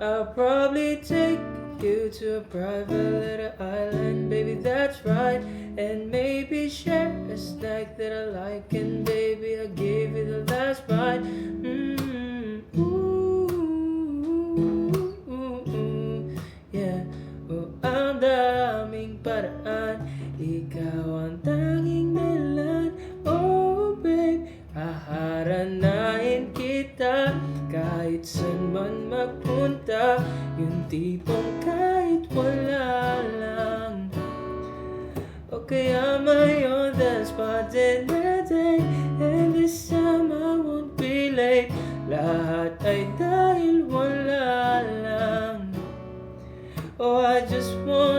I'll probably take you to a private little island, baby, that's right. And maybe share a snack that I like, and baby, I'll give you the last bite. Yeah. Oh, ang daming paraan, ikaw ang tanging dahilan. Oh, babe, haharanahin kita kahit saan man magpunta. Yung tipong kahit wala lang, o kaya may on the spot and ready. And this time I won't be late. Lahat ay dahil wala lang. Oh, I just want